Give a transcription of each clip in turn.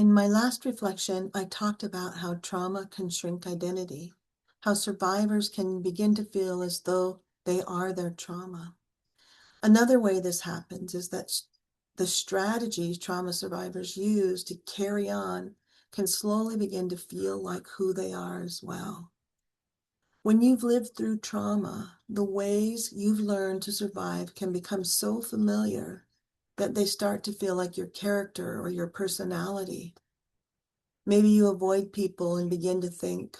In my last reflection, I talked about how trauma can shrink identity, how survivors can begin to feel as though they are their trauma. Another way this happens is that the strategies trauma survivors use to carry on can slowly begin to feel like who they are as well. When you've lived through trauma, the ways you've learned to survive can become so familiar that they start to feel like your character or your personality. Maybe you avoid people and begin to think,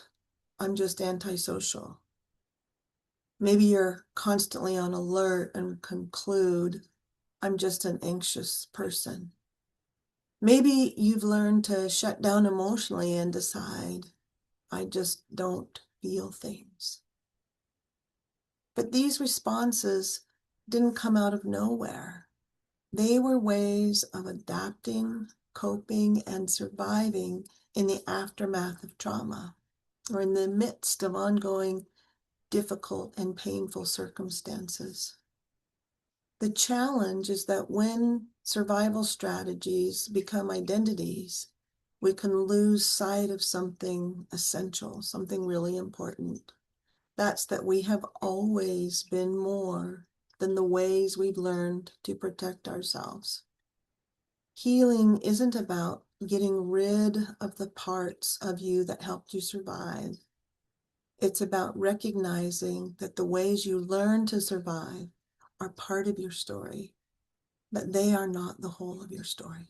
I'm just antisocial. Maybe you're constantly on alert and conclude, I'm just an anxious person. Maybe you've learned to shut down emotionally and decide, I just don't feel things. But these responses didn't come out of nowhere. They were ways of adapting, coping, and surviving in the aftermath of trauma, or in the midst of ongoing difficult and painful circumstances. The challenge is that when survival strategies become identities, we can lose sight of something essential, something really important. That's that we have always been more than the ways we've learned to protect ourselves. Healing isn't about getting rid of the parts of you that helped you survive. It's about recognizing that the ways you learn to survive are part of your story, but they are not the whole of your story.